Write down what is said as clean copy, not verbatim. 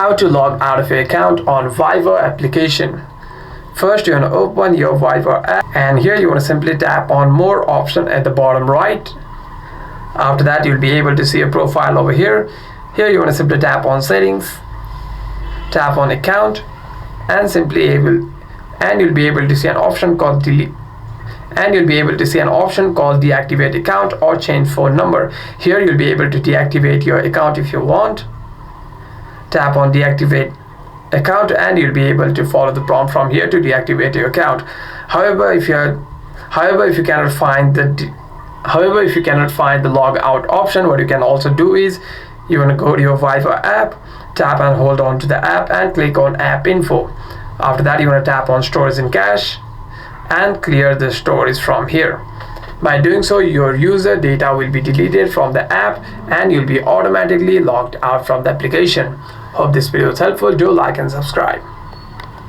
How to log out of your account on Viber application. First, you want to open your Viber app, and here you want to simply tap on more option at the bottom right. After that, you'll be able to see a profile over here. Here you want to simply tap on settings, tap on account, and you'll be able to see an option called delete. And you'll be able to see an option called deactivate account or change phone number. Here you'll be able to deactivate your account if you want. Tap on deactivate account and you'll be able to follow the prompt from here to deactivate your account. However, if you cannot find the log out option, what you can also do is you want to go to your Viber app, tap and hold on to the app and click on app info. After that, you want to tap on storage and cache and clear the storage from here. By doing so, your user data will be deleted from the app and you'll be automatically logged out from the application. Hope this video is helpful. Do like and subscribe.